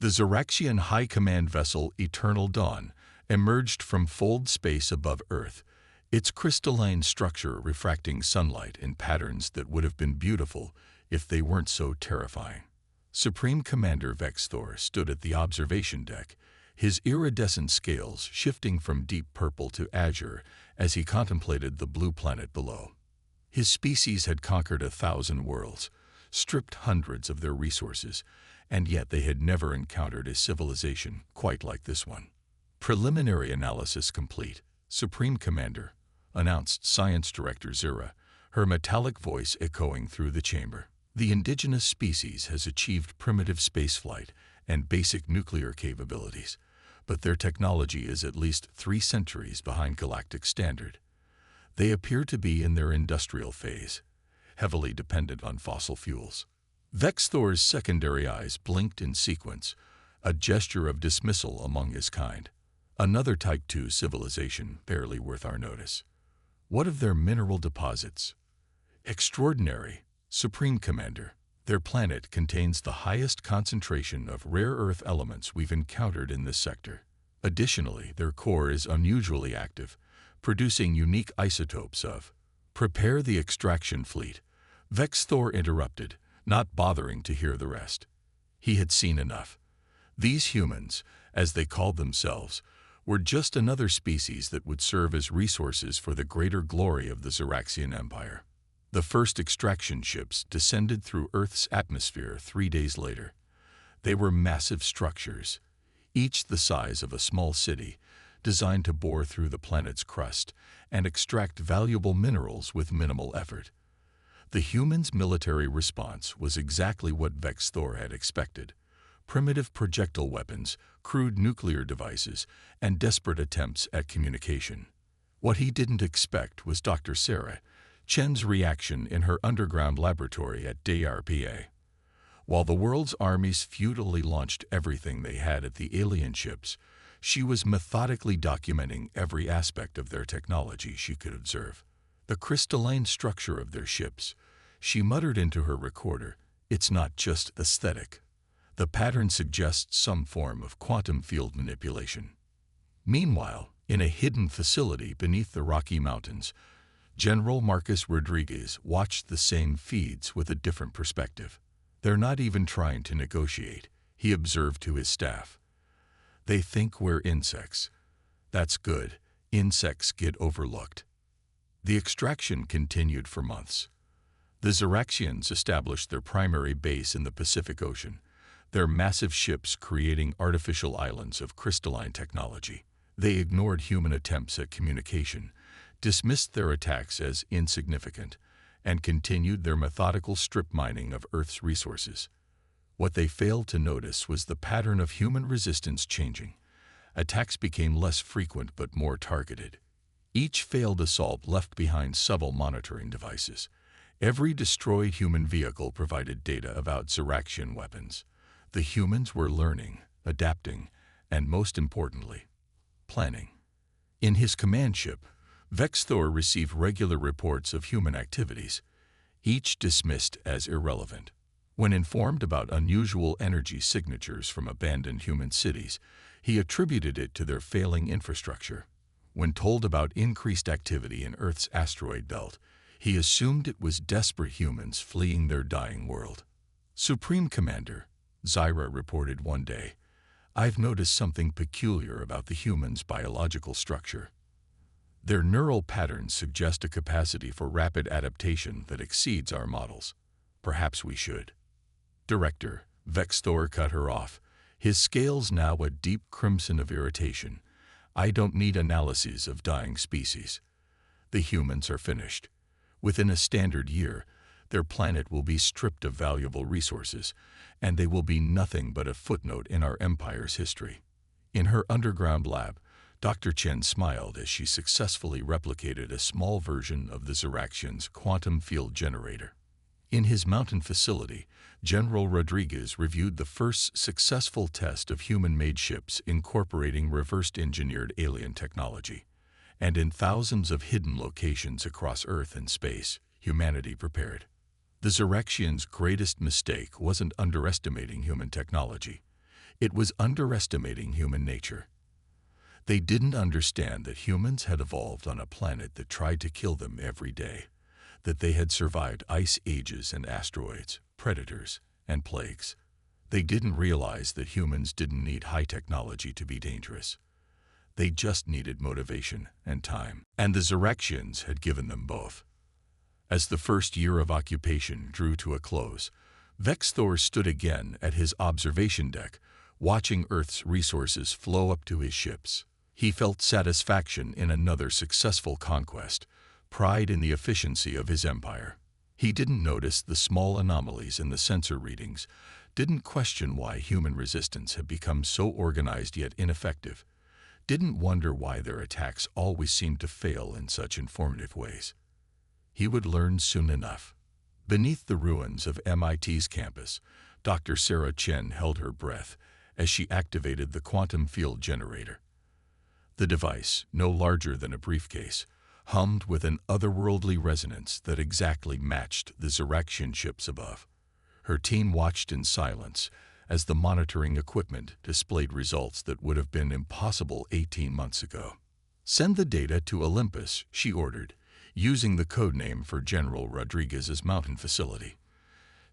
The Zeraxian High Command vessel Eternal Dawn emerged from fold space above Earth, its crystalline structure refracting sunlight in patterns that would have been beautiful if they weren't so terrifying. Supreme Commander Vexthor stood at the observation deck, his iridescent scales shifting from deep purple to azure as he contemplated the blue planet below. His species had conquered 1,000 worlds, stripped hundreds of their resources, and yet they had never encountered a civilization quite like this one. Preliminary analysis complete, Supreme Commander, announced Science Director Zira, her metallic voice echoing through the chamber. The indigenous species has achieved primitive spaceflight and basic nuclear capabilities, but their technology is at least 3 centuries behind galactic standard. They appear to be in their industrial phase, heavily dependent on fossil fuels. Vexthor's secondary eyes blinked in sequence, a gesture of dismissal among his kind. Another Type II civilization barely worth our notice. What of their mineral deposits? Extraordinary, Supreme Commander. Their planet contains the highest concentration of rare earth elements we've encountered in this sector. Additionally, their core is unusually active, producing unique isotopes of. Prepare the extraction fleet, Vexthor interrupted, not bothering to hear the rest. He had seen enough. These humans, as they called themselves, were just another species that would serve as resources for the greater glory of the Zeraxian Empire. The first extraction ships descended through Earth's atmosphere 3 days later. They were massive structures, each the size of a small city, designed to bore through the planet's crust and extract valuable minerals with minimal effort. The humans' military response was exactly what Vexthor had expected: primitive projectile weapons, crude nuclear devices, and desperate attempts at communication. What he didn't expect was Dr. Sarah Chen's reaction in her underground laboratory at DRPA. While the world's armies futilely launched everything they had at the alien ships, she was methodically documenting every aspect of their technology she could observe. The crystalline structure of their ships, she muttered into her recorder, it's not just aesthetic. The pattern suggests some form of quantum field manipulation. Meanwhile, in a hidden facility beneath the Rocky Mountains, General Marcus Rodriguez watched the same feeds with a different perspective. They're not even trying to negotiate, he observed to his staff. They think we're insects. That's good. Insects get overlooked. The extraction continued for months. The Zeraxians established their primary base in the Pacific Ocean, their massive ships creating artificial islands of crystalline technology. They ignored human attempts at communication, dismissed their attacks as insignificant, and continued their methodical strip mining of Earth's resources. What they failed to notice was the pattern of human resistance changing. Attacks became less frequent but more targeted. Each failed assault left behind subtle monitoring devices. Every destroyed human vehicle provided data about Zeraxian weapons. The humans were learning, adapting, and most importantly, planning. In his command ship, Vexthor received regular reports of human activities, each dismissed as irrelevant. When informed about unusual energy signatures from abandoned human cities, he attributed it to their failing infrastructure. When told about increased activity in Earth's asteroid belt, he assumed it was desperate humans fleeing their dying world. Supreme Commander, Zira reported one day, I've noticed something peculiar about the humans' biological structure. Their neural patterns suggest a capacity for rapid adaptation that exceeds our models. Perhaps we should. Director, Vexthor cut her off, his scales now a deep crimson of irritation. I don't need analyses of dying species. The humans are finished. Within a standard year, their planet will be stripped of valuable resources, and they will be nothing but a footnote in our empire's history. In her underground lab, Dr. Chen smiled as she successfully replicated a small version of the Zeraxian's quantum field generator. In his mountain facility, General Rodriguez reviewed the first successful test of human-made ships incorporating reverse-engineered alien technology. And in thousands of hidden locations across Earth and space, humanity prepared. The Zeraxians' greatest mistake wasn't underestimating human technology. It was underestimating human nature. They didn't understand that humans had evolved on a planet that tried to kill them every day, that they had survived ice ages and asteroids, predators, and plagues. They didn't realize that humans didn't need high technology to be dangerous. They just needed motivation and time, and the Xeraxians had given them both. As the first year of occupation drew to a close, Vexthor stood again at his observation deck, watching Earth's resources flow up to his ships. He felt satisfaction in another successful conquest, pride in the efficiency of his empire. He didn't notice the small anomalies in the sensor readings, didn't question why human resistance had become so organized yet ineffective, didn't wonder why their attacks always seemed to fail in such informative ways. He would learn soon enough. Beneath the ruins of MIT's campus, Dr. Sarah Chen held her breath as she activated the quantum field generator. The device, no larger than a briefcase, hummed with an otherworldly resonance that exactly matched the Xeraxian ships above. Her team watched in silence as the monitoring equipment displayed results that would have been impossible 18 months ago. "Send the data to Olympus," she ordered, using the codename for General Rodriguez's mountain facility.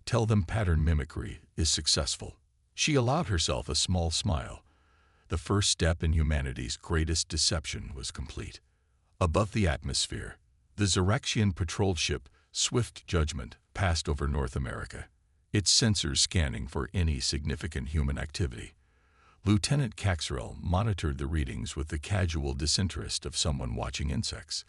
"Tell them pattern mimicry is successful." She allowed herself a small smile. The first step in humanity's greatest deception was complete. Above the atmosphere, the Xeraxian patrol ship Swift Judgment passed over North America, its sensors scanning for any significant human activity. Lieutenant Caxrell monitored the readings with the casual disinterest of someone watching insects.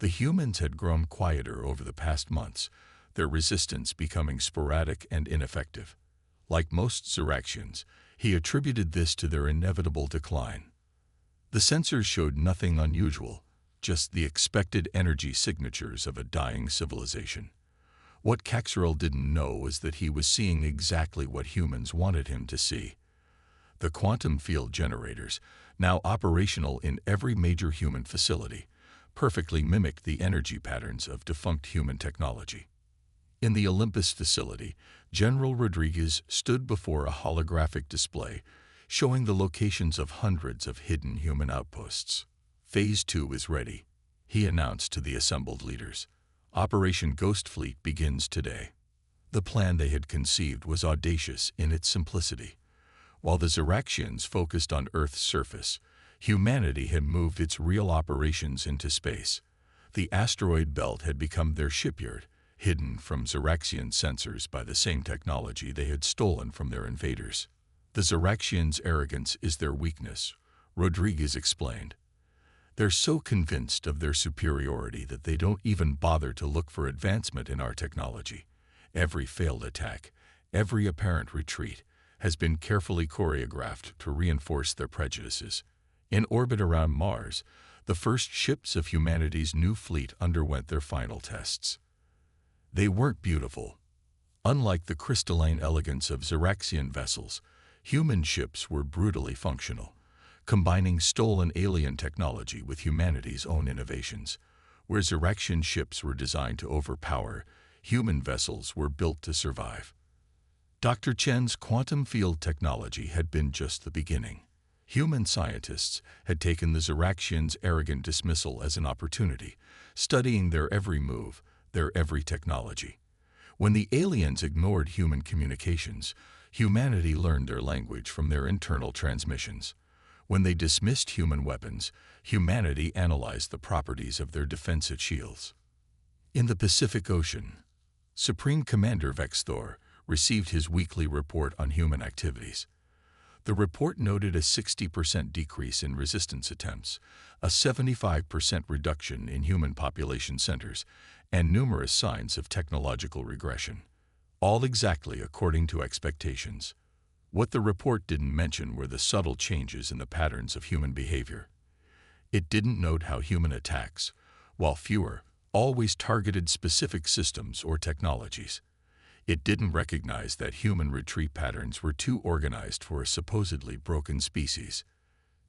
The humans had grown quieter over the past months, their resistance becoming sporadic and ineffective. Like most Xeraxians, he attributed this to their inevitable decline. The sensors showed nothing unusual, just the expected energy signatures of a dying civilization. What Caxrell didn't know was that he was seeing exactly what humans wanted him to see. The quantum field generators, now operational in every major human facility, perfectly mimicked the energy patterns of defunct human technology. In the Olympus facility, General Rodriguez stood before a holographic display showing the locations of hundreds of hidden human outposts. "Phase 2 is ready," he announced to the assembled leaders. "Operation Ghost Fleet begins today." The plan they had conceived was audacious in its simplicity. While the Xeraxians focused on Earth's surface, humanity had moved its real operations into space. The asteroid belt had become their shipyard, hidden from Xeraxian sensors by the same technology they had stolen from their invaders. "The Xeraxians' arrogance is their weakness," Rodriguez explained. "They're so convinced of their superiority that they don't even bother to look for advancement in our technology. Every failed attack, every apparent retreat, has been carefully choreographed to reinforce their prejudices. In orbit around Mars, the first ships of humanity's new fleet underwent their final tests. They weren't beautiful. Unlike the crystalline elegance of Xeraxian vessels, human ships were brutally functional, combining stolen alien technology with humanity's own innovations. Where Xeraxian ships were designed to overpower, human vessels were built to survive. Dr. Chen's quantum field technology had been just the beginning. Human scientists had taken the Xeraxians' arrogant dismissal as an opportunity, studying their every move, their every technology. When the aliens ignored human communications, humanity learned their language from their internal transmissions. When they dismissed human weapons, humanity analyzed the properties of their defensive shields. In the Pacific Ocean, Supreme Commander Vexthor received his weekly report on human activities. The report noted a 60% decrease in resistance attempts, a 75% reduction in human population centers, and numerous signs of technological regression, all exactly according to expectations. What the report didn't mention were the subtle changes in the patterns of human behavior. It didn't note how human attacks, while fewer, always targeted specific systems or technologies. It didn't recognize that human retreat patterns were too organized for a supposedly broken species.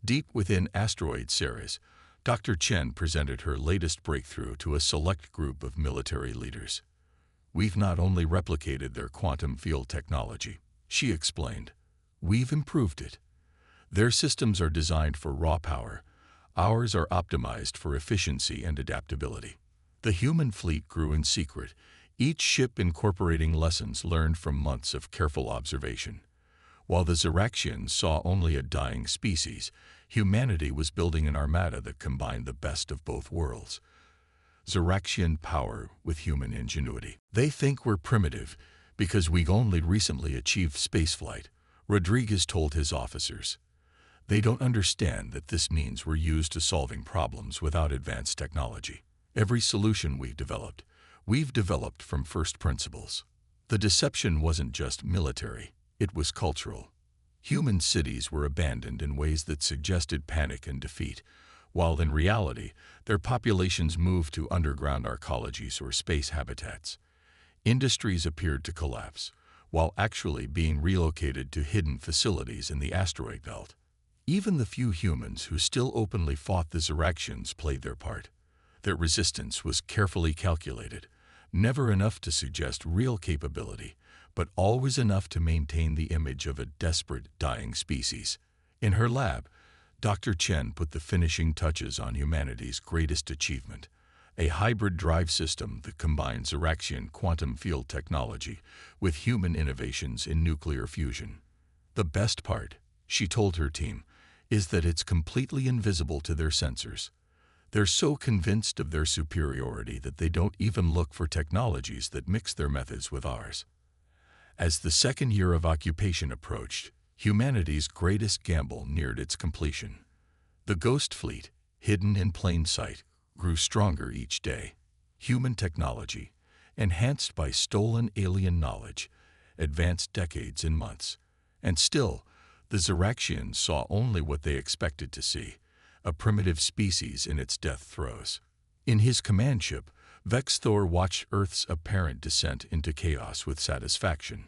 Deep within asteroid Ceres, Dr. Chen presented her latest breakthrough to a select group of military leaders. "We've not only replicated their quantum field technology," she explained. We've improved it. Their systems are designed for raw power. Ours are optimized for efficiency and adaptability. The human fleet grew in secret, each ship incorporating lessons learned from months of careful observation. While the Ziraxians saw only a dying species, humanity was building an armada that combined the best of both worlds. Ziraxian power with human ingenuity. They think we're primitive because we only recently achieved spaceflight, Rodriguez told his officers. They don't understand that this means we're used to solving problems without advanced technology. Every solution we've developed from first principles. The deception wasn't just military, it was cultural. Human cities were abandoned in ways that suggested panic and defeat, while in reality, their populations moved to underground arcologies or space habitats. Industries appeared to collapse, while actually being relocated to hidden facilities in the asteroid belt. Even the few humans who still openly fought the Ziraxians played their part. Their resistance was carefully calculated, never enough to suggest real capability, but always enough to maintain the image of a desperate, dying species. In her lab, Dr. Chen put the finishing touches on humanity's greatest achievement, a hybrid drive system that combines Ziraxian quantum field technology with human innovations in nuclear fusion. The best part, she told her team, is that it's completely invisible to their sensors. They're so convinced of their superiority that they don't even look for technologies that mix their methods with ours. As the second year of occupation approached, humanity's greatest gamble neared its completion. The Ghost Fleet, hidden in plain sight, grew stronger each day. Human technology, enhanced by stolen alien knowledge, advanced decades in months. And still, the Ziraxians saw only what they expected to see, a primitive species in its death throes. In his command ship, Vexthor watched Earth's apparent descent into chaos with satisfaction.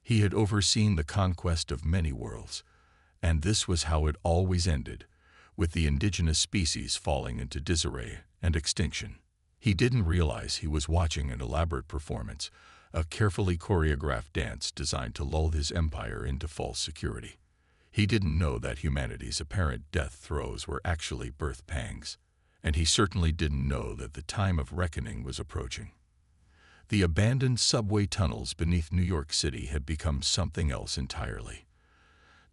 He had overseen the conquest of many worlds, and this was how it always ended, with the indigenous species falling into disarray and extinction. He didn't realize he was watching an elaborate performance, a carefully choreographed dance designed to lull his empire into false security. He didn't know that humanity's apparent death throes were actually birth pangs, and he certainly didn't know that the time of reckoning was approaching. The abandoned subway tunnels beneath New York City had become something else entirely.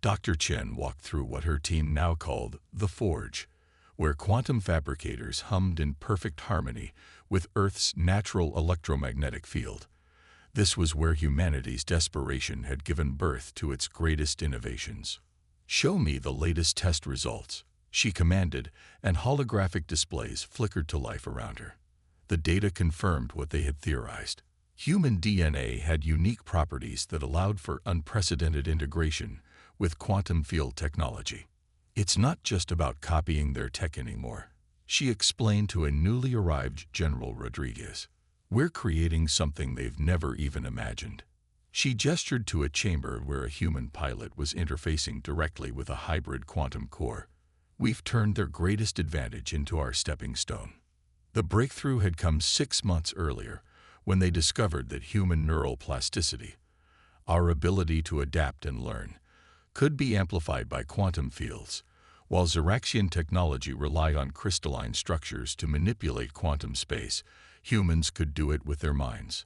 Dr. Chen walked through what her team now called the Forge, where quantum fabricators hummed in perfect harmony with Earth's natural electromagnetic field. This was where humanity's desperation had given birth to its greatest innovations. "Show me the latest test results," she commanded, and holographic displays flickered to life around her. The data confirmed what they had theorized. Human DNA had unique properties that allowed for unprecedented integration with quantum field technology. "It's not just about copying their tech anymore," she explained to a newly arrived General Rodriguez. "We're creating something they've never even imagined." She gestured to a chamber where a human pilot was interfacing directly with a hybrid quantum core. "We've turned their greatest advantage into our stepping stone." The breakthrough had come 6 months earlier, when they discovered that human neural plasticity, our ability to adapt and learn, could be amplified by quantum fields. While Ziraxian technology relied on crystalline structures to manipulate quantum space, humans could do it with their minds.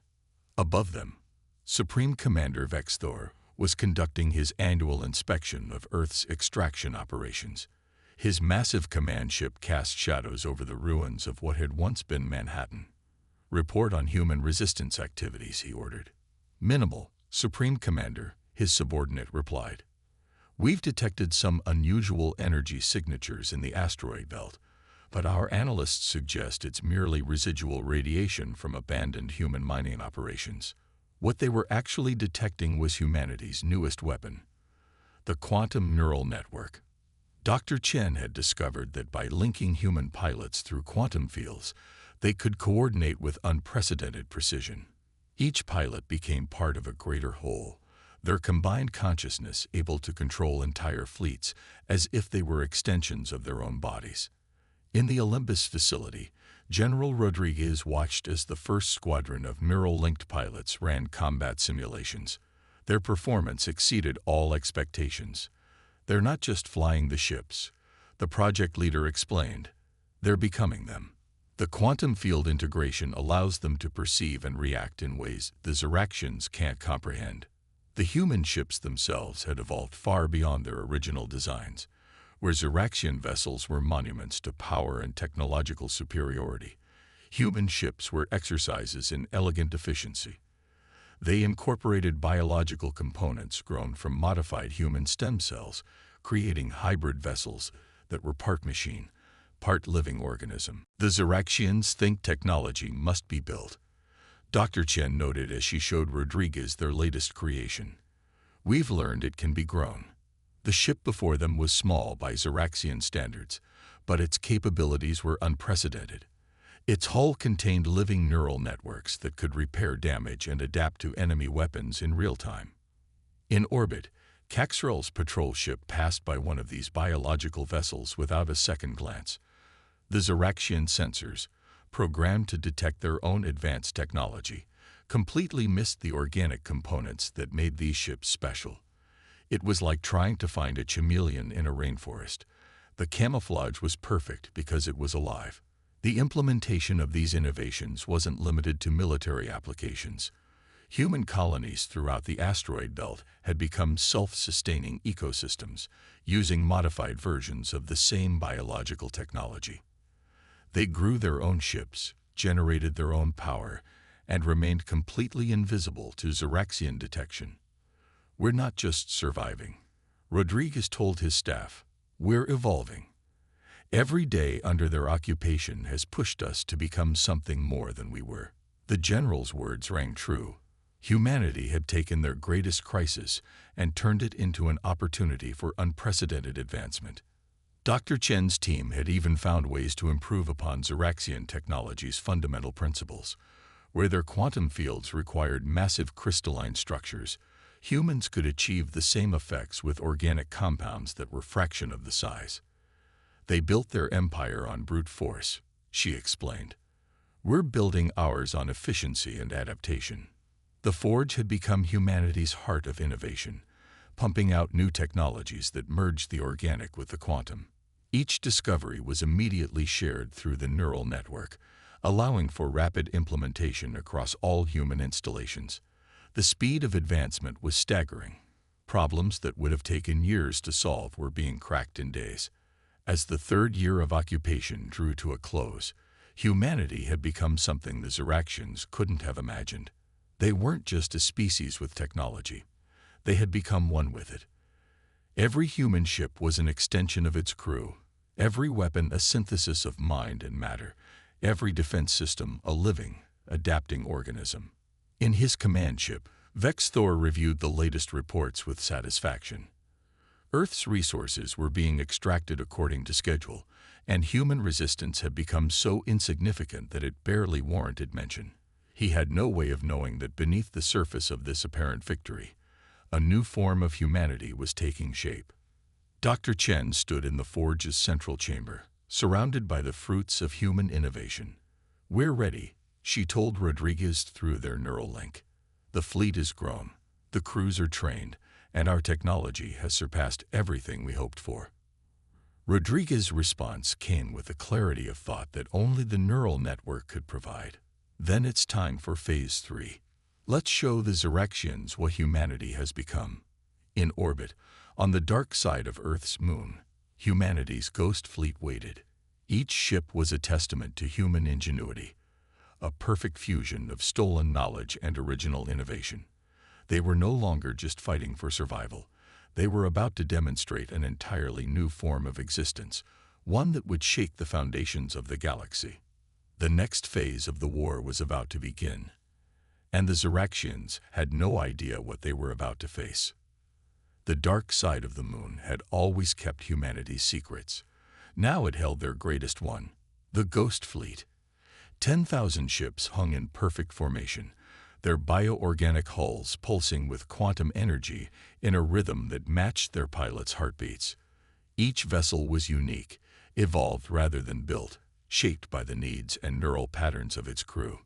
Above them, Supreme Commander Vexthor was conducting his annual inspection of Earth's extraction operations. His massive command ship cast shadows over the ruins of what had once been Manhattan. "Report on human resistance activities," he ordered. "Minimal, Supreme Commander," his subordinate replied. "We've detected some unusual energy signatures in the asteroid belt, but our analysts suggest it's merely residual radiation from abandoned human mining operations." What they were actually detecting was humanity's newest weapon, the quantum neural network. Dr. Chen had discovered that by linking human pilots through quantum fields, they could coordinate with unprecedented precision. Each pilot became part of a greater whole, their combined consciousness able to control entire fleets as if they were extensions of their own bodies. In the Olympus facility, General Rodriguez watched as the first squadron of neural-linked pilots ran combat simulations. Their performance exceeded all expectations. They're not just flying the ships, the project leader explained. They're becoming them. The quantum field integration allows them to perceive and react in ways the Ziraxians can't comprehend. The human ships themselves had evolved far beyond their original designs, where Ziraxian vessels were monuments to power and technological superiority. Human ships were exercises in elegant efficiency. They incorporated biological components grown from modified human stem cells, creating hybrid vessels that were part machine, part living organism. The Ziraxians think technology must be built. Dr. Chen noted as she showed Rodriguez their latest creation. We've learned it can be grown. The ship before them was small by Ziraxian standards, but its capabilities were unprecedented. Its hull contained living neural networks that could repair damage and adapt to enemy weapons in real time. In orbit, Caxrel's patrol ship passed by one of these biological vessels without a second glance. The Ziraxian sensors, programmed to detect their own advanced technology, completely missed the organic components that made these ships special. It was like trying to find a chameleon in a rainforest. The camouflage was perfect because it was alive. The implementation of these innovations wasn't limited to military applications. Human colonies throughout the asteroid belt had become self-sustaining ecosystems, using modified versions of the same biological technology. They grew their own ships, generated their own power, and remained completely invisible to Ziraxian detection. We're not just surviving. Rodriguez told his staff, we're evolving. Every day under their occupation has pushed us to become something more than we were. The general's words rang true. Humanity had taken their greatest crisis and turned it into an opportunity for unprecedented advancement. Dr. Chen's team had even found ways to improve upon Ziraxian technology's fundamental principles. Where their quantum fields required massive crystalline structures, humans could achieve the same effects with organic compounds that were fraction of the size. They built their empire on brute force, she explained. We're building ours on efficiency and adaptation. The Forge had become humanity's heart of innovation, pumping out new technologies that merged the organic with the quantum. Each discovery was immediately shared through the neural network, allowing for rapid implementation across all human installations. The speed of advancement was staggering. Problems that would have taken years to solve were being cracked in days. As the third year of occupation drew to a close, humanity had become something the Ziraxians couldn't have imagined. They weren't just a species with technology. They had become one with it. Every human ship was an extension of its crew, every weapon a synthesis of mind and matter, every defense system a living, adapting organism. In his command ship, Vex Thor reviewed the latest reports with satisfaction. Earth's resources were being extracted according to schedule, and human resistance had become so insignificant that it barely warranted mention. He had no way of knowing that beneath the surface of this apparent victory, a new form of humanity was taking shape. Dr. Chen stood in the Forge's central chamber, surrounded by the fruits of human innovation. We're ready, she told Rodriguez through their neural link. The fleet is grown, the crews are trained, and our technology has surpassed everything we hoped for. Rodriguez's response came with the clarity of thought that only the neural network could provide. Then it's time for Phase 3. Let's show the Ziraxians what humanity has become. In orbit, on the dark side of Earth's moon, humanity's ghost fleet waited. Each ship was a testament to human ingenuity, a perfect fusion of stolen knowledge and original innovation. They were no longer just fighting for survival. They were about to demonstrate an entirely new form of existence, one that would shake the foundations of the galaxy. The next phase of the war was about to begin, and the Ziraxians had no idea what they were about to face. The dark side of the moon had always kept humanity's secrets. Now it held their greatest one, the Ghost Fleet. 10,000 ships hung in perfect formation, their bioorganic hulls pulsing with quantum energy in a rhythm that matched their pilots' heartbeats. Each vessel was unique, evolved rather than built, shaped by the needs and neural patterns of its crew.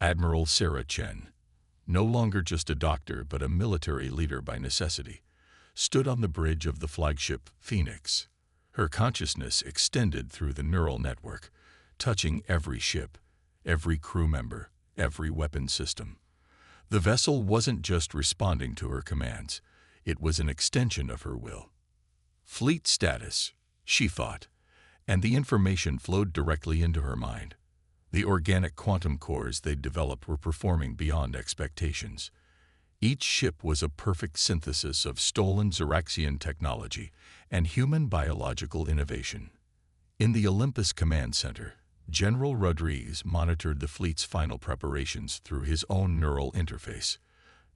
Admiral Sarah Chen, no longer just a doctor but a military leader by necessity, stood on the bridge of the flagship Phoenix. Her consciousness extended through the neural network, touching every ship, every crew member, every weapon system. The vessel wasn't just responding to her commands, it was an extension of her will. Fleet status, she thought, and the information flowed directly into her mind. The organic quantum cores they'd developed were performing beyond expectations. Each ship was a perfect synthesis of stolen Xeraxian technology and human biological innovation. In the Olympus Command Center, General Rodriguez monitored the fleet's final preparations through his own neural interface.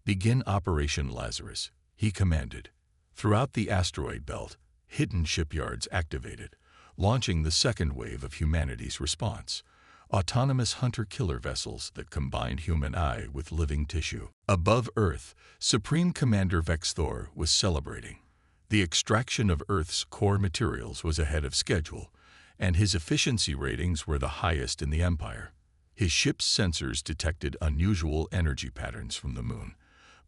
"Begin Operation Lazarus," he commanded. Throughout the asteroid belt, hidden shipyards activated, launching the second wave of humanity's response. Autonomous hunter-killer vessels that combined human eye with living tissue. Above Earth, Supreme Commander Vex Thor was celebrating. The extraction of Earth's core materials was ahead of schedule, and his efficiency ratings were the highest in the Empire. His ship's sensors detected unusual energy patterns from the moon,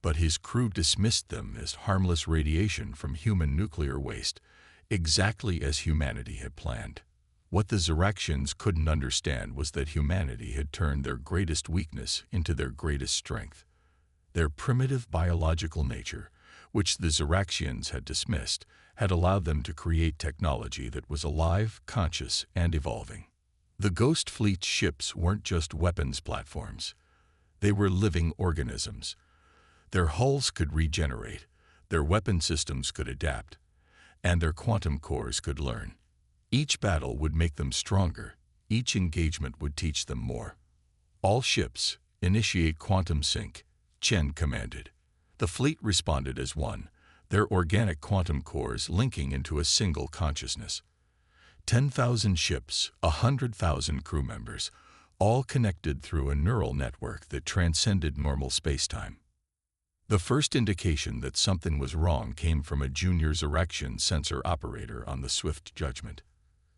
but his crew dismissed them as harmless radiation from human nuclear waste, exactly as humanity had planned. What the Xeraxians couldn't understand was that humanity had turned their greatest weakness into their greatest strength. Their primitive biological nature, which the Xeraxians had dismissed, had allowed them to create technology that was alive, conscious, and evolving. The Ghost Fleet's ships weren't just weapons platforms. They were living organisms. Their hulls could regenerate, their weapon systems could adapt, and their quantum cores could learn. Each battle would make them stronger, each engagement would teach them more. "All ships, initiate quantum sync," Chen commanded. The fleet responded as one, their organic quantum cores linking into a single consciousness. 10,000 ships, 100,000 crew members, all connected through a neural network that transcended normal spacetime. The first indication that something was wrong came from a junior Xeraxian sensor operator on the Swift Judgment.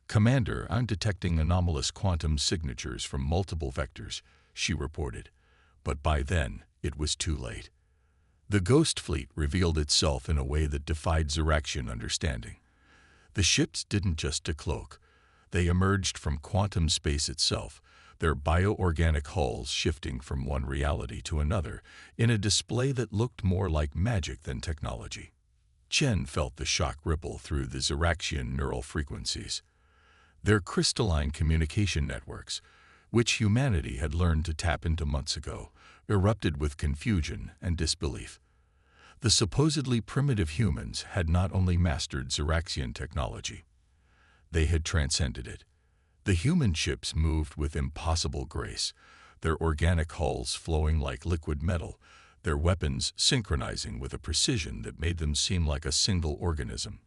"Commander, I'm detecting anomalous quantum signatures from multiple vectors," she reported. But by then, it was too late. The Ghost Fleet revealed itself in a way that defied Xeraxian understanding. The ships didn't just decloak. They emerged from quantum space itself, their bioorganic hulls shifting from one reality to another in a display that looked more like magic than technology. Chen felt the shock ripple through the Xeraxian neural frequencies. Their crystalline communication networks, which humanity had learned to tap into months ago, erupted with confusion and disbelief. The supposedly primitive humans had not only mastered Xeraxian technology, they had transcended it. The human ships moved with impossible grace, their organic hulls flowing like liquid metal, their weapons synchronizing with a precision that made them seem like a single organism.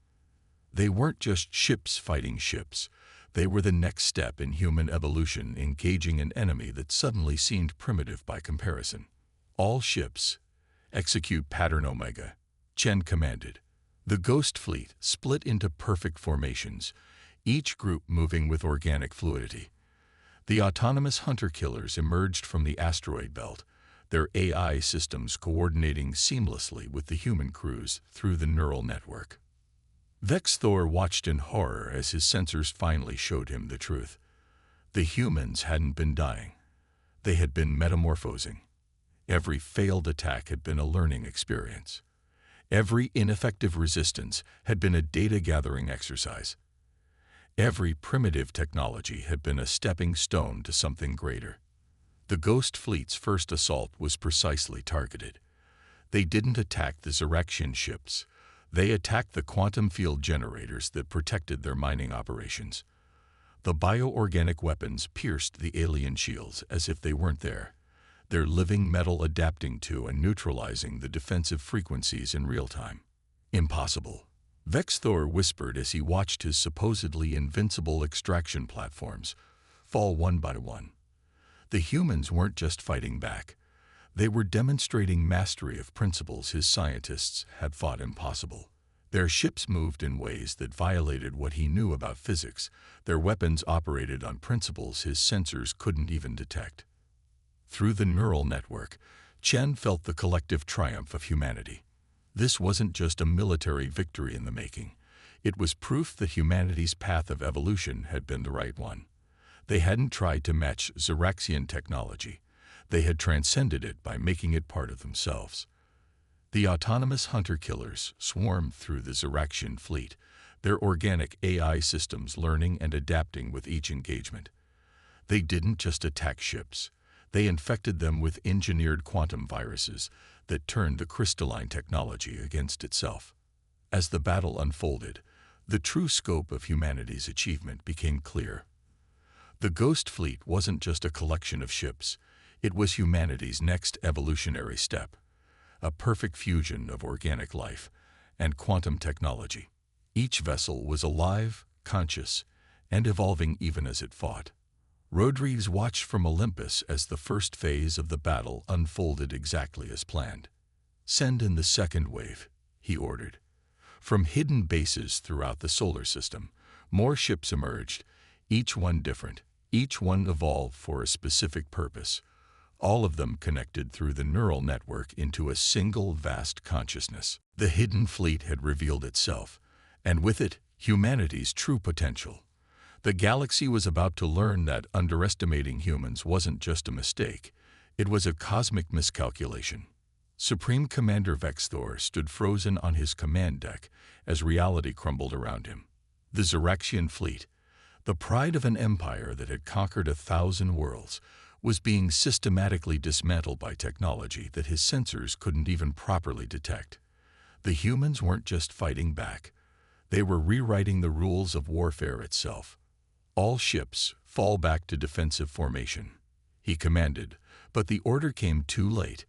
They weren't just ships fighting ships. They were the next step in human evolution, engaging an enemy that suddenly seemed primitive by comparison. "All ships, execute Pattern Omega," Chen commanded. The Ghost Fleet split into perfect formations, each group moving with organic fluidity. The autonomous hunter-killers emerged from the asteroid belt, their AI systems coordinating seamlessly with the human crews through the neural network. Vex Thor watched in horror as his sensors finally showed him the truth. The humans hadn't been dying. They had been metamorphosing. Every failed attack had been a learning experience. Every ineffective resistance had been a data-gathering exercise. Every primitive technology had been a stepping stone to something greater. The Ghost Fleet's first assault was precisely targeted. They didn't attack the Xeraxian ships. They attacked the quantum field generators that protected their mining operations. The bioorganic weapons pierced the alien shields as if they weren't there, their living metal adapting to and neutralizing the defensive frequencies in real time. "Impossible," Vex Thor whispered as he watched his supposedly invincible extraction platforms fall one by one. The humans weren't just fighting back. They were demonstrating mastery of principles his scientists had thought impossible. Their ships moved in ways that violated what he knew about physics. Their weapons operated on principles his sensors couldn't even detect. Through the neural network, Chen felt the collective triumph of humanity. This wasn't just a military victory in the making. It was proof that humanity's path of evolution had been the right one. They hadn't tried to match Xeraxian technology. They had transcended it by making it part of themselves. The autonomous hunter-killers swarmed through the Xeraxian fleet, their organic AI systems learning and adapting with each engagement. They didn't just attack ships. They infected them with engineered quantum viruses that turned the crystalline technology against itself. As the battle unfolded, the true scope of humanity's achievement became clear. The Ghost Fleet wasn't just a collection of ships. It was humanity's next evolutionary step, a perfect fusion of organic life and quantum technology. Each vessel was alive, conscious, and evolving even as it fought. Rodriguez watched from Olympus as the first phase of the battle unfolded exactly as planned. "Send in the second wave," he ordered. From hidden bases throughout the solar system, more ships emerged, each one different, each one evolved for a specific purpose, all of them connected through the neural network into a single vast consciousness. The hidden fleet had revealed itself, and with it, humanity's true potential. The galaxy was about to learn that underestimating humans wasn't just a mistake, it was a cosmic miscalculation. Supreme Commander Vexthor stood frozen on his command deck as reality crumbled around him. The Xeraxian fleet, the pride of an empire that had conquered 1,000 worlds, was being systematically dismantled by technology that his sensors couldn't even properly detect. The humans weren't just fighting back. They were rewriting the rules of warfare itself. "All ships, fall back to defensive formation," he commanded, but the order came too late.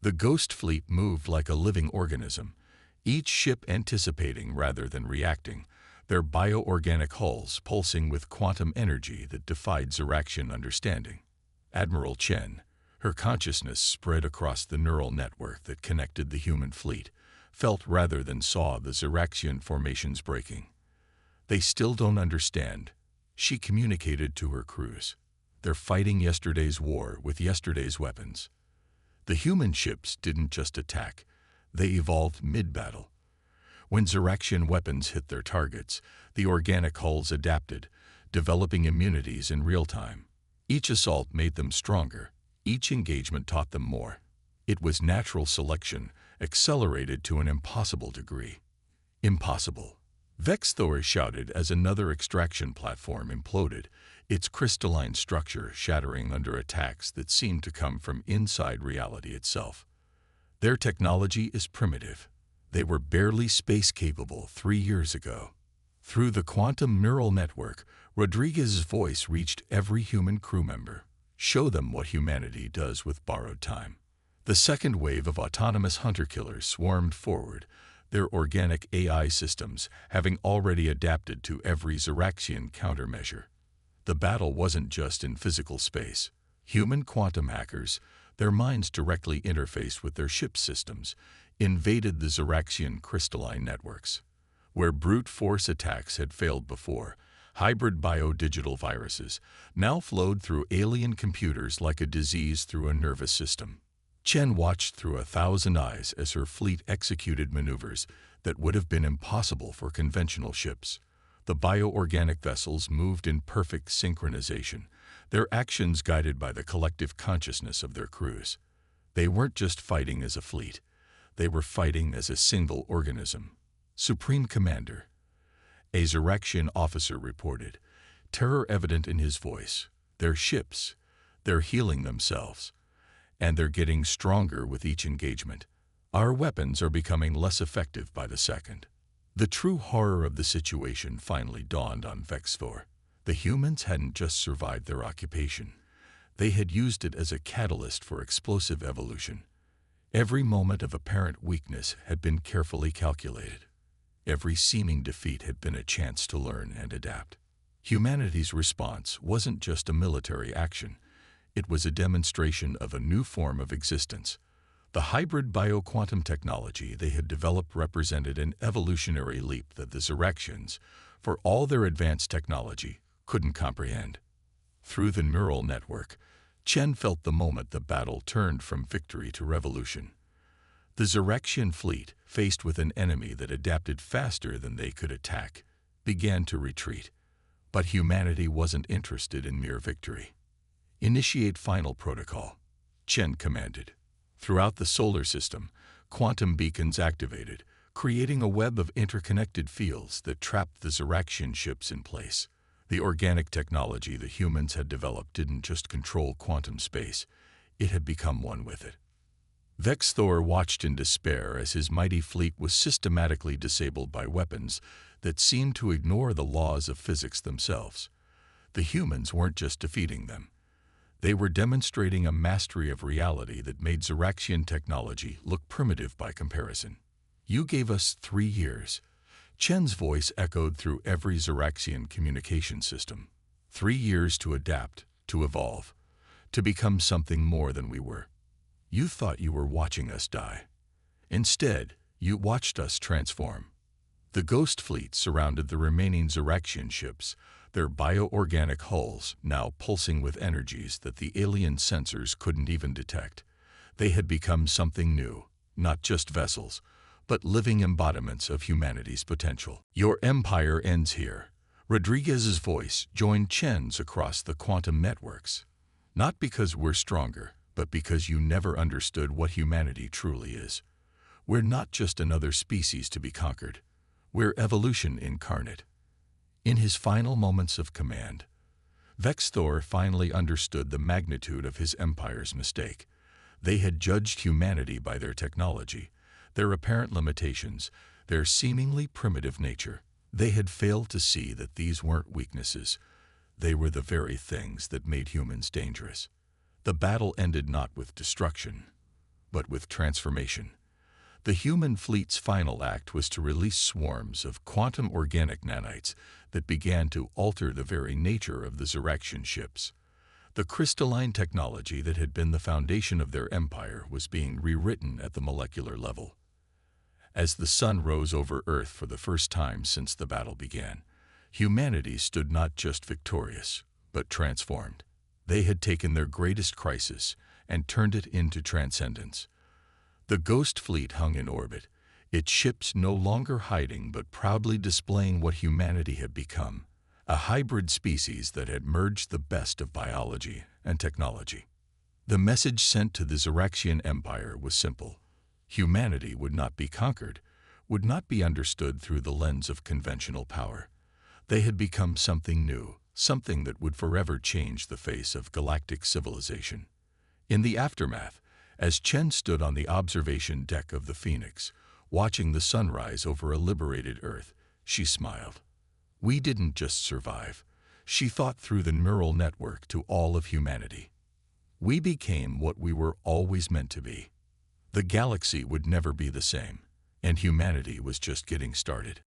The Ghost Fleet moved like a living organism, each ship anticipating rather than reacting, their bioorganic hulls pulsing with quantum energy that defied Xeraxian understanding. Admiral Chen, her consciousness spread across the neural network that connected the human fleet, felt rather than saw the Xeraxian formations breaking. "They still don't understand," she communicated to her crews. "They're fighting yesterday's war with yesterday's weapons." The human ships didn't just attack, they evolved mid-battle. When Xeraxian weapons hit their targets, the organic hulls adapted, developing immunities in real time. Each assault made them stronger, each engagement taught them more. It was natural selection, accelerated to an impossible degree. "Impossible," Vexthor shouted as another extraction platform imploded, its crystalline structure shattering under attacks that seemed to come from inside reality itself. "Their technology is primitive. They were barely space-capable 3 years ago." Through the quantum neural network, Rodriguez's voice reached every human crew member. "Show them what humanity does with borrowed time." The second wave of autonomous hunter-killers swarmed forward, their organic AI systems having already adapted to every Xeraxian countermeasure. The battle wasn't just in physical space. Human quantum hackers, their minds directly interfaced with their ship systems, invaded the Xeraxian crystalline networks. Where brute force attacks had failed before, hybrid biodigital viruses now flowed through alien computers like a disease through a nervous system. Chen watched through 1,000 eyes as her fleet executed maneuvers that would have been impossible for conventional ships. The bioorganic vessels moved in perfect synchronization, their actions guided by the collective consciousness of their crews. They weren't just fighting as a fleet, they were fighting as a single organism. "Supreme Commander," a Xeraxian officer reported, terror evident in his voice. "Their ships, they're healing themselves, and they're getting stronger with each engagement. Our weapons are becoming less effective by the second." The true horror of the situation finally dawned on Vexthor. The humans hadn't just survived their occupation. They had used it as a catalyst for explosive evolution. Every moment of apparent weakness had been carefully calculated. Every seeming defeat had been a chance to learn and adapt. Humanity's response wasn't just a military action. It was a demonstration of a new form of existence. The hybrid bioquantum technology they had developed represented an evolutionary leap that the Xeraxians, for all their advanced technology, couldn't comprehend. Through the neural network, Chen felt the moment the battle turned from victory to revolution. The Zyraxian fleet, faced with an enemy that adapted faster than they could attack, began to retreat. But humanity wasn't interested in mere victory. "Initiate final protocol," Chen commanded. Throughout the solar system, quantum beacons activated, creating a web of interconnected fields that trapped the Zyraxian ships in place. The organic technology the humans had developed didn't just control quantum space, it had become one with it. Vexthor watched in despair as his mighty fleet was systematically disabled by weapons that seemed to ignore the laws of physics themselves. The humans weren't just defeating them. They were demonstrating a mastery of reality that made Zyraxian technology look primitive by comparison. "You gave us 3 years." Chen's voice echoed through every Zyraxian communication system. 3 years to adapt, to evolve, to become something more than we were. You thought you were watching us die. Instead, you watched us transform. The Ghost Fleet surrounded the remaining Zyraxian ships, their bioorganic hulls now pulsing with energies that the alien sensors couldn't even detect. They had become something new, not just vessels, but living embodiments of humanity's potential. "Your empire ends here." Rodriguez's voice joined Chen's across the quantum networks. "Not because we're stronger, but because you never understood what humanity truly is. We're not just another species to be conquered. We're evolution incarnate." In his final moments of command, Vexthor finally understood the magnitude of his empire's mistake. They had judged humanity by their technology, their apparent limitations, their seemingly primitive nature. They had failed to see that these weren't weaknesses. They were the very things that made humans dangerous. The battle ended not with destruction, but with transformation. The human fleet's final act was to release swarms of quantum organic nanites that began to alter the very nature of the Zyraxian ships. The crystalline technology that had been the foundation of their empire was being rewritten at the molecular level. As the sun rose over Earth for the first time since the battle began, humanity stood not just victorious, but transformed. They had taken their greatest crisis and turned it into transcendence. The Ghost Fleet hung in orbit, its ships no longer hiding but proudly displaying what humanity had become, a hybrid species that had merged the best of biology and technology. The message sent to the Zyraxian Empire was simple. Humanity would not be conquered, would not be understood through the lens of conventional power. They had become something new, something that would forever change the face of galactic civilization. In the aftermath, as Chen stood on the observation deck of the Phoenix, watching the sunrise over a liberated Earth, she smiled. "We didn't just survive," she thought through the neural network to all of humanity. "We became what we were always meant to be." The galaxy would never be the same, and humanity was just getting started.